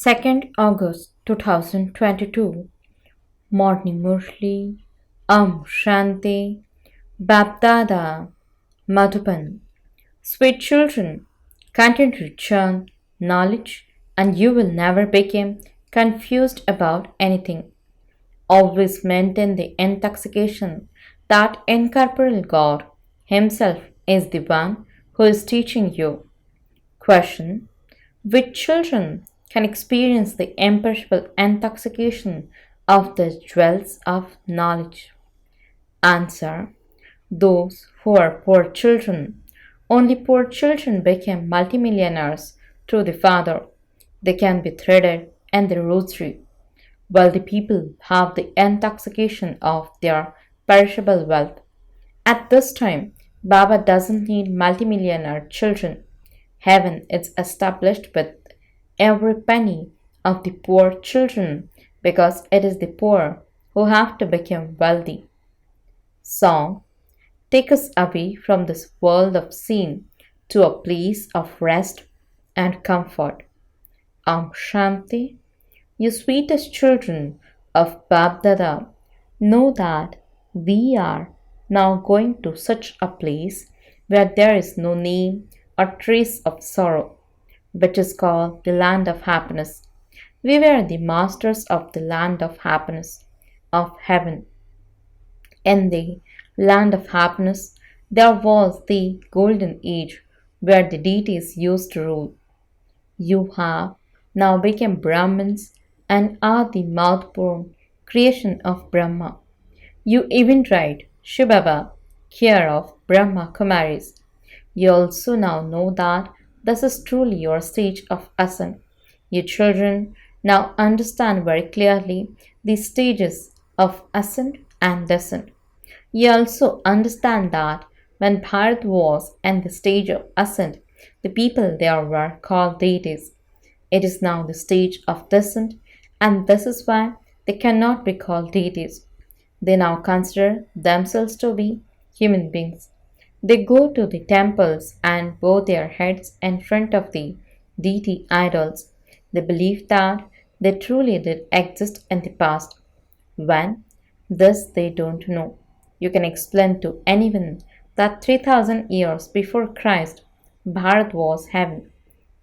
2nd August 2022. Morning Murli. Shanti. BapDada. Madhuban. Sweet children, continue to churn knowledge and you will never become confused about anything. Always maintain the intoxication that incorporeal God Himself is the one who is teaching you. Question: which children can experience the imperishable intoxication of the jewels of knowledge? Answer: those who are poor children. Only poor children become multimillionaires through the Father. They can be threaded in the rosary, while the people have the intoxication of their perishable wealth. At this time, Baba doesn't need multimillionaire children. Heaven is established with every penny of the poor children because it is the poor who have to become wealthy. Song: take us away from this world of sin to a place of rest and comfort. Shanti. You sweetest children of BapDada, know that we are now going to such a place where there is no name or trace of sorrow, which is called the land of happiness. We were the masters of the land of happiness, of heaven. In the land of happiness, there was the golden age where the deities used to rule. You have now become Brahmins and are the mouth-born creation of Brahma. You even write shivbaba, care of Brahma Kumaris. You also now know that this is truly your stage of ascent. You children now understand very clearly the stages of ascent and descent. You also understand that when Bharat was in the stage of ascent, the people there were called deities. It is now the stage of descent, and this is why they cannot be called deities. They now consider themselves to be human beings. They go to the temples and bow their heads in front of the deity idols. They believe that they truly did exist in the past. When? This they don't know. You can explain to anyone that 3000 years before Christ, Bharat was heaven.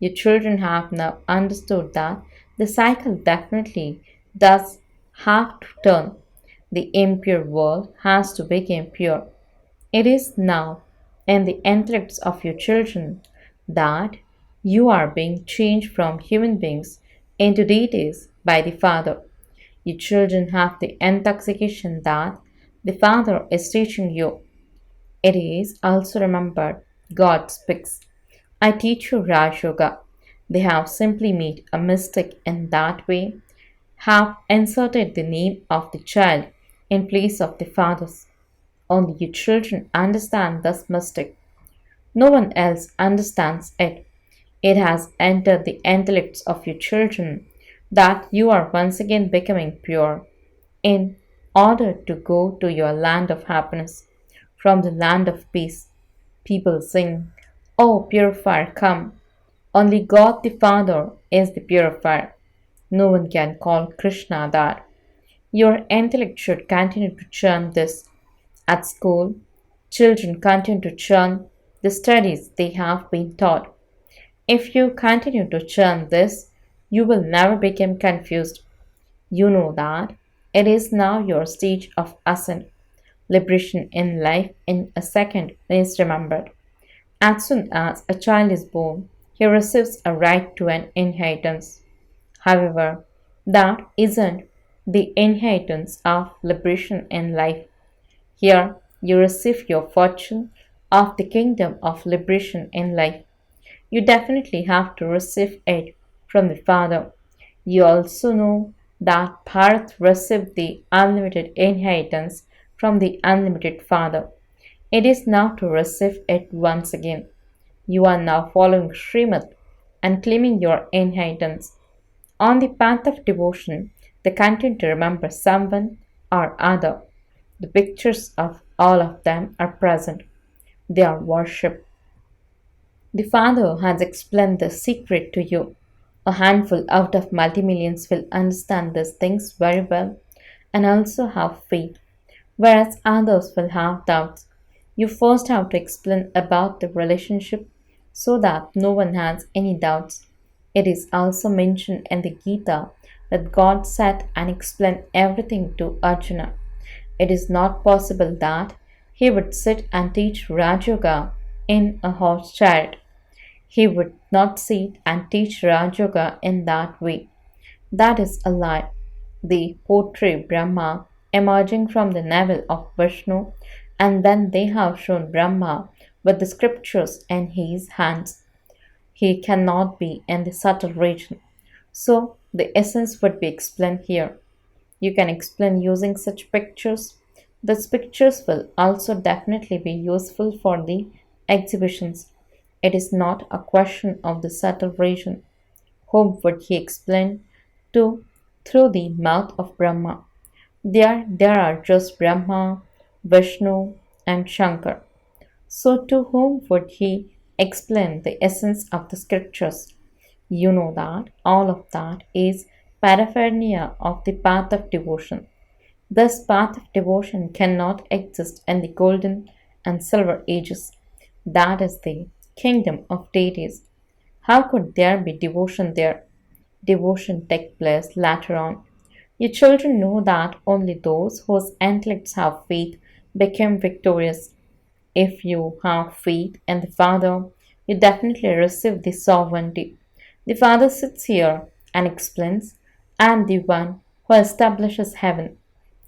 Your children have now understood that the cycle definitely does have to turn. The impure world has to become pure. It is now in the intellects of your children that you are being changed from human beings into deities by the Father. Your children have the intoxication that the Father is teaching you. It is also remembered God speaks. I teach you Raj Yoga. They have simply made a mistake in that way, have inserted the name of the child in place of the father's. Only you children understand this mistake. No one else understands it. It has entered the intellects of your children that you are once again becoming pure in order to go to your land of happiness. From the land of peace, people sing, "O purifier, come." Only God the Father is the purifier. No one can call Krishna that. Your intellect should continue to churn this. At school, children continue to churn the studies they have been taught. If you continue to churn this, you will never become confused. You know that it is now your stage of ascent. Liberation in life in a second is remembered. As soon as a child is born, he receives a right to an inheritance. However, that isn't the inheritance of liberation in life. Here, you receive your fortune of the kingdom of liberation in life. You definitely have to receive it from the Father. You also know that Bharat received the unlimited inheritance from the unlimited Father. It is now to receive it once again. You are now following Srimad and claiming your inheritance. On the path of devotion, they continue to remember someone or other. The pictures of all of them are present. They are worshipped. The Father has explained the secret to you. A handful out of multi-millions will understand these things very well and also have faith, whereas others will have doubts. You first have to explain about the relationship so that no one has any doubts. It is also mentioned in the Gita that God sat and explained everything to Arjuna. It is not possible that he would sit and teach Raj Yoga in a horse chariot. He would not sit and teach Raj Yoga in that way. That is a lie. They portray Brahma emerging from the navel of Vishnu, and then they have shown Brahma with the scriptures in his hands. He cannot be in the subtle region. So, the essence would be explained here. You can explain using such pictures. These pictures will also definitely be useful for the exhibitions. It is not a question of the subtle region. Whom would he explain to through the mouth of Brahma? There are just Brahma, Vishnu, and Shankar. So, to whom would he explain the essence of the scriptures? You know that all of that is paraphernalia of the path of devotion. This path of devotion cannot exist in the golden and silver ages. That is the kingdom of deities. How could there be devotion there? Devotion takes place later on. Your children know that only those whose intellects have faith become victorious. If you have faith in the Father, you definitely receive the sovereignty. The Father sits here and explains, I am the one who establishes heaven.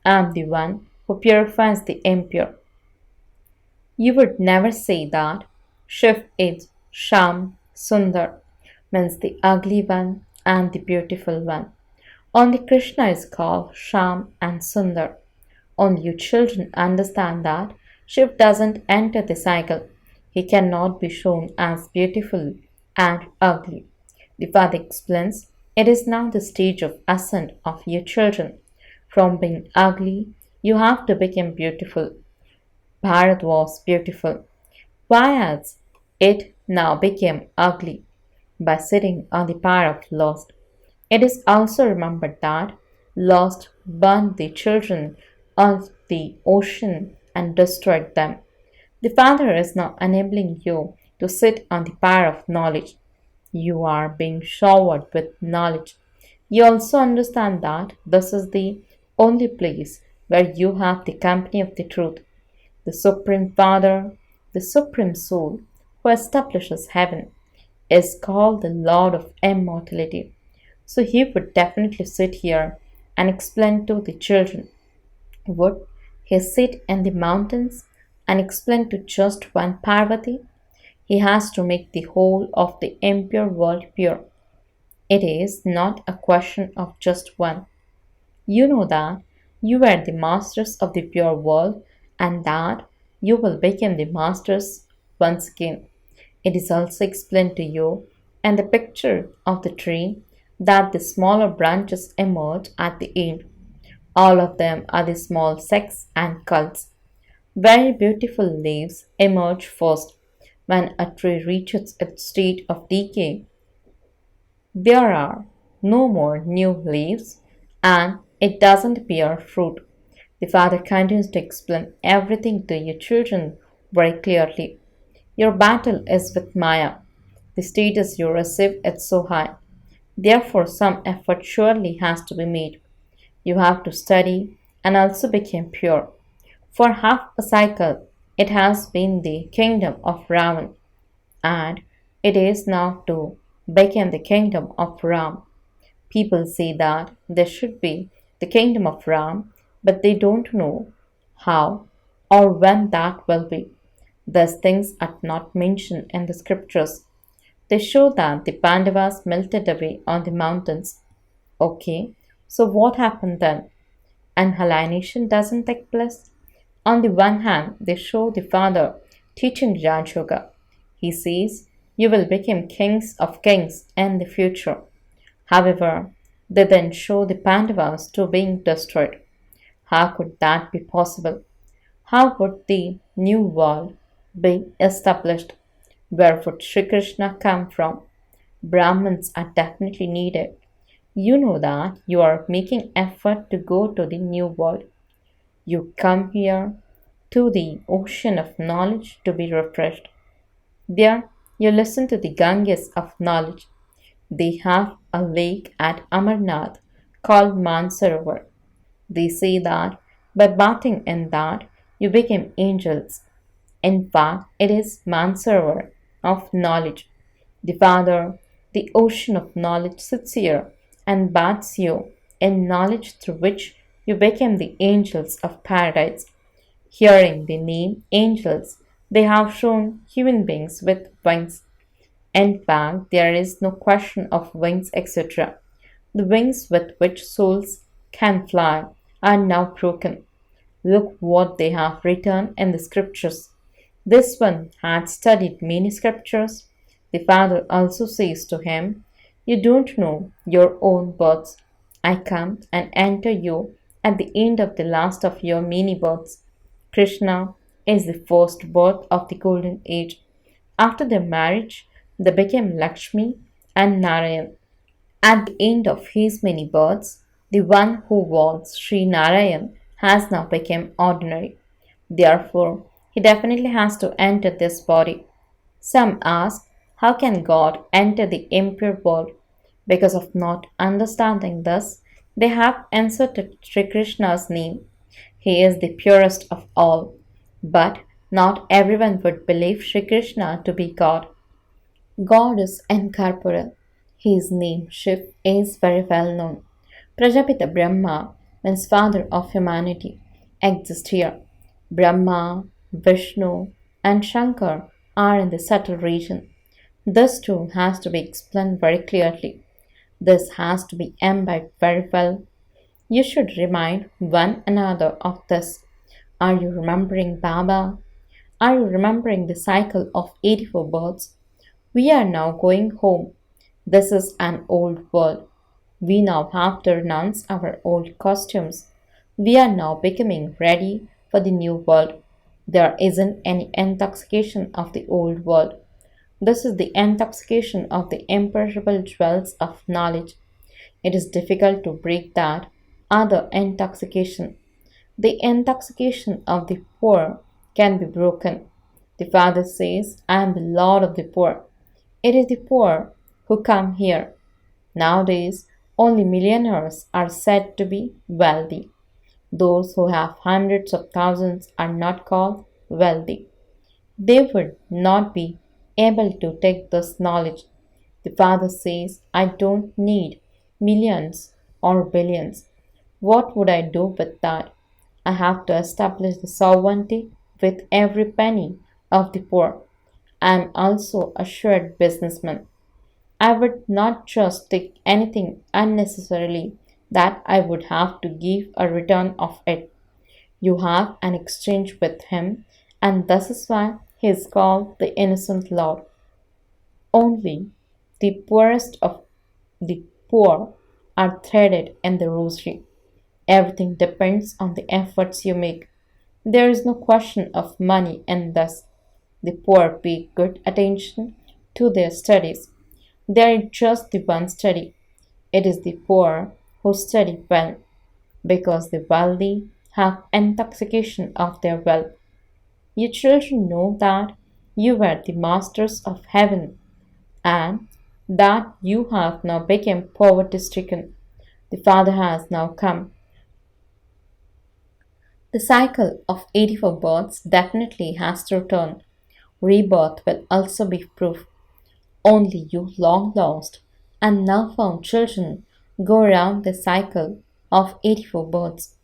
I am the one who purifies the impure. You would never say that Shiv is Sham Sundar, means the ugly one and the beautiful one. Only Krishna is called Sham and Sundar. Only you children understand that Shiv doesn't enter the cycle. He cannot be shown as beautiful and ugly. The father explains, it is now the stage of ascent of your children. From being ugly, you have to become beautiful. Bharat was beautiful. Why has it now became ugly? By sitting on the pyre of lust. It is also remembered that lust burned the children of the ocean and destroyed them. The Father is now enabling you to sit on the pyre of knowledge. You are being showered with knowledge. You also understand that this is the only place where you have the company of the truth. The Supreme Father, the Supreme Soul, who establishes heaven, is called the Lord of Immortality. So he would definitely sit here and explain to the children. Would he sit in the mountains and explain to just one Parvati? He has to make the whole of the impure world pure. It is not a question of just one. You know that you were the masters of the pure world and that you will become the masters once again. It is also explained to you in the picture of the tree that the smaller branches emerge at the end. All of them are the small sects and cults. Very beautiful leaves emerge first. When a tree reaches its state of decay, there are no more new leaves and it doesn't bear fruit. The father continues to explain everything to your children very clearly. Your battle is with Maya. The status you receive is so high. Therefore, some effort surely has to be made. You have to study and also become pure. For half a cycle, it has been the kingdom of Ravan, and it is now to become the kingdom of Ram. People say that there should be the kingdom of Ram, but they don't know how or when that will be. These things are not mentioned in the scriptures. They show that the Pandavas melted away on the mountains. Okay, so what happened then? Annihilation doesn't take place. On the one hand, they show the father teaching Raj Yoga. He says, you will become kings of kings in the future. However, they then show the Pandavas to being destroyed. How could that be possible? How would the new world be established? Where would Sri Krishna come from? Brahmins are definitely needed. You know that you are making effort to go to the new world. You come here to the ocean of knowledge to be refreshed. There, you listen to the Ganges of knowledge. They have a lake at Amarnath called Mansarovar. They say that by bathing in that, you become angels. In fact, it is Mansarovar of knowledge. The Father, the ocean of knowledge, sits here and bathes you in knowledge through which you become the angels of paradise. Hearing the name angels, they have shown human beings with wings. In fact, there is no question of wings, etc. The wings with which souls can fly are now broken. Look what they have written in the scriptures. This one had studied many scriptures. The father also says to him, "You don't know your own births. I come and enter you at the end of the last of your many births." Krishna is the first birth of the golden age. After their marriage, they became Lakshmi and Narayan. At the end of his many births, the one who was Sri Narayan has now become ordinary. Therefore, he definitely has to enter this body. Some ask, how can God enter the impure world? Because of not understanding this, they have inserted Sri Krishna's name. He is the purest of all. But not everyone would believe Sri Krishna to be God. God is incorporeal. His name Shiv is very well known. Prajapita Brahma means father of humanity, exists here. Brahma, Vishnu, and Shankar are in the subtle region. This too has to be explained very clearly. This has to be imbibed very well. You should remind one another of this. Are you remembering Baba? Are you remembering the cycle of 84 births? We are now going home. This is an old world. We now have to renounce our old costumes. We are now becoming ready for the new world. There isn't any intoxication of the old world. This is the intoxication of the imperishable jewels of knowledge. It is difficult to break that other intoxication. The intoxication of the poor can be broken. The Father says, I am the Lord of the poor. It is the poor who come here. Nowadays, only millionaires are said to be wealthy. Those who have hundreds of thousands are not called wealthy. They would not be able to take this knowledge. The Father says, I don't need millions or billions. What would I do with that? I have to establish the sovereignty with every penny of the poor. I am also a shrewd businessman. I would not just take anything unnecessarily that I would have to give a return of it. You have an exchange with him, and this is why he is called the innocent Lord. Only the poorest of the poor are threaded in the rosary. Everything depends on the efforts you make. There is no question of money in this. The poor pay good attention to their studies. There is just the one study. It is the poor who study well, because the wealthy have intoxication of their wealth. You children know that you were the masters of heaven, and that you have now become poverty stricken. The Father has now come. The cycle of 84 births definitely has to return. Rebirth will also be proof. Only you long lost and now found children go around the cycle of 84 births.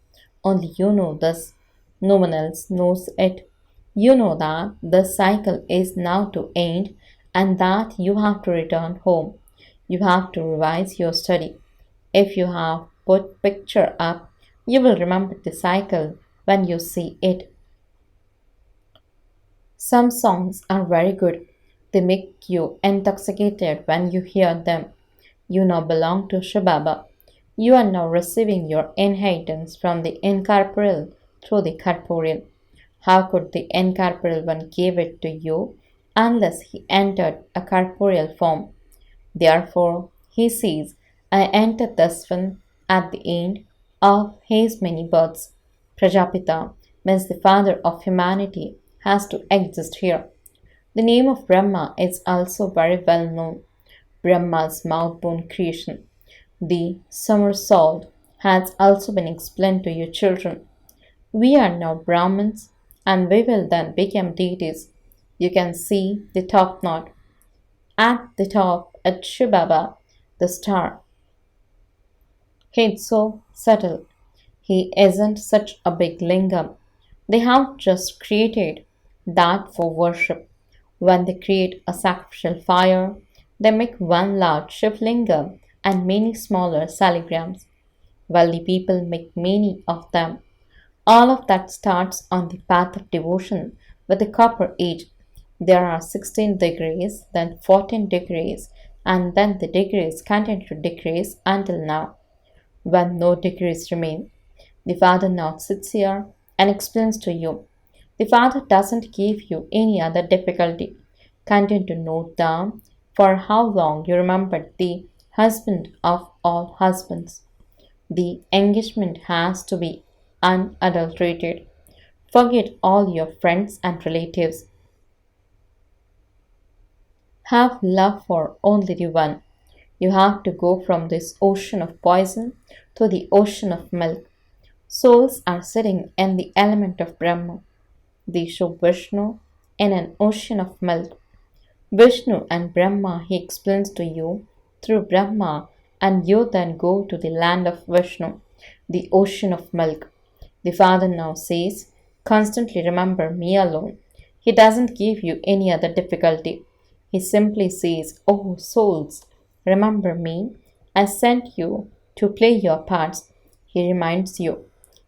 Only you know this. No one else knows it. You know that this cycle is now to end and that you have to return home. You have to revise your study. If you have put picture up, you will remember the cycle when you see it. Some songs are very good. They make you intoxicated when you hear them. You now belong to shivbaba. You are now receiving your inheritance from the incorporeal through the corporeal. How could the incorporeal one give it to you unless he entered a corporeal form? Therefore, he says, I enter this one at the end of his many births. Prajapita means the father of humanity has to exist here. The name of Brahma is also very well known. Brahma's mouth-born creation. The somersault has also been explained to you children. We are now Brahmins and we will then become deities. You can see the top knot. At the top, at Shivbaba, the star. He's so subtle. He isn't such a big lingam. They have just created that for worship. When they create a sacrificial fire, they make one large Shivlingam and many smaller saligrams. Wealthy people make many of them. All of that starts on the path of devotion with the copper age. There are 16 degrees, then 14 degrees, and then the degrees continue to decrease until now, when no degrees remain. The Father now sits here and explains to you. The Father doesn't give you any other difficulty. Continue to note down for how long you remembered the husband of all husbands. The engagement has to be unadulterated. Forget all your friends and relatives. Have love for only the one. You have to go from this ocean of poison to the ocean of milk. Souls are sitting in the element of Brahma. They show Vishnu in an ocean of milk. Vishnu and Brahma he explains to you through Brahma, and you then go to the land of Vishnu, the ocean of milk. The Father now says, constantly remember me alone. He doesn't give you any other difficulty. He simply says, oh souls, remember me. I sent you to play your parts. He reminds you,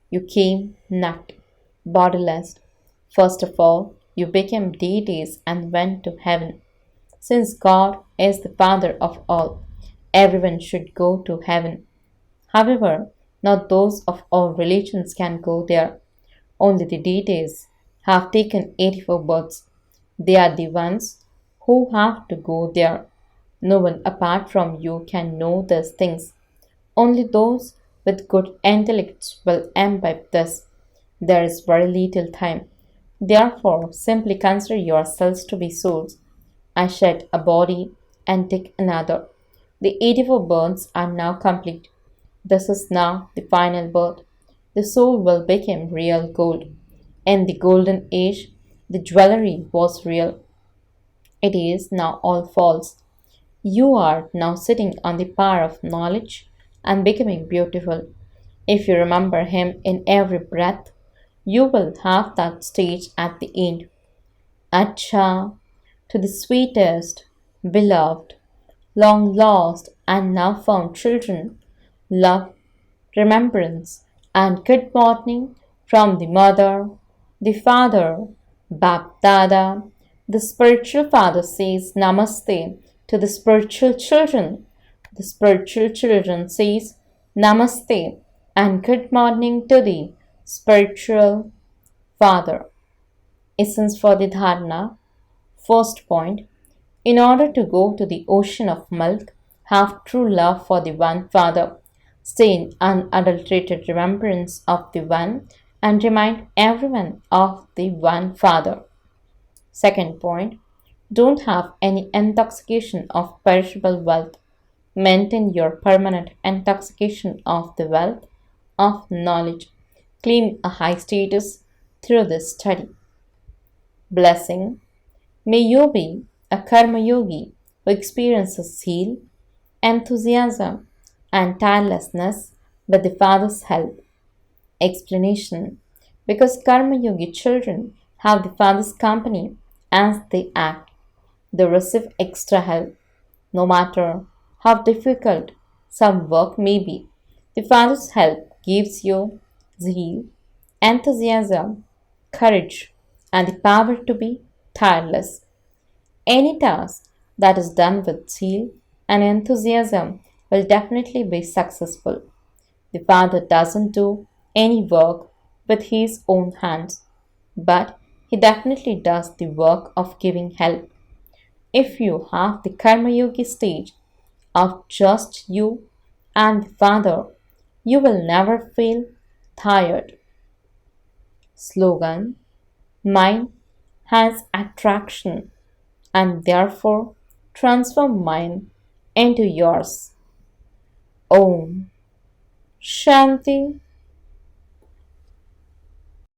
you came naked, bodiless. First of all, you became deities and went to heaven. Since God is the Father of all, everyone should go to heaven. However, not those of all religions can go there. Only the deities have taken 84 births. They are the ones who have to go there. No one apart from you can know these things. Only those with good intellects will imbibe this. There is very little time. Therefore, simply consider yourselves to be souls. I shed a body and take another. The 84 births are now complete. This is now the final birth. The soul will become real gold. In the golden age, the jewelry was real. It is now all false. You are now sitting on the power of knowledge and becoming beautiful. If you remember Him in every breath, you will have that stage at the end. Acha, to the sweetest, beloved, long lost and now found children, love, remembrance, and good morning from the mother, the father, BapDada. The spiritual father says Namaste to the spiritual children. The spiritual children says Namaste and good morning to the spiritual father. Essence for the dharana. First point. In order to go to the ocean of milk, have true love for the one Father. Stay in unadulterated remembrance of the one and remind everyone of the one Father. Second point. Don't have any intoxication of perishable wealth. Maintain your permanent intoxication of the wealth of knowledge. Claim a high status through this study. Blessing. May you be a karma yogi who experiences zeal, enthusiasm, and tirelessness with the Father's help. Explanation. Because karma yogi children have the Father's company as they act, they receive extra help. No matter how difficult some work may be, the Father's help gives you zeal, enthusiasm, courage, and the power to be tireless. Any task that is done with zeal and enthusiasm will definitely be successful. The Father doesn't do any work with his own hands, but he definitely does the work of giving help. If you have the Karma Yogi stage, of just you and the Father, you will never feel tired. Slogan: Mind has attraction and therefore transform mine into yours. Om Shanti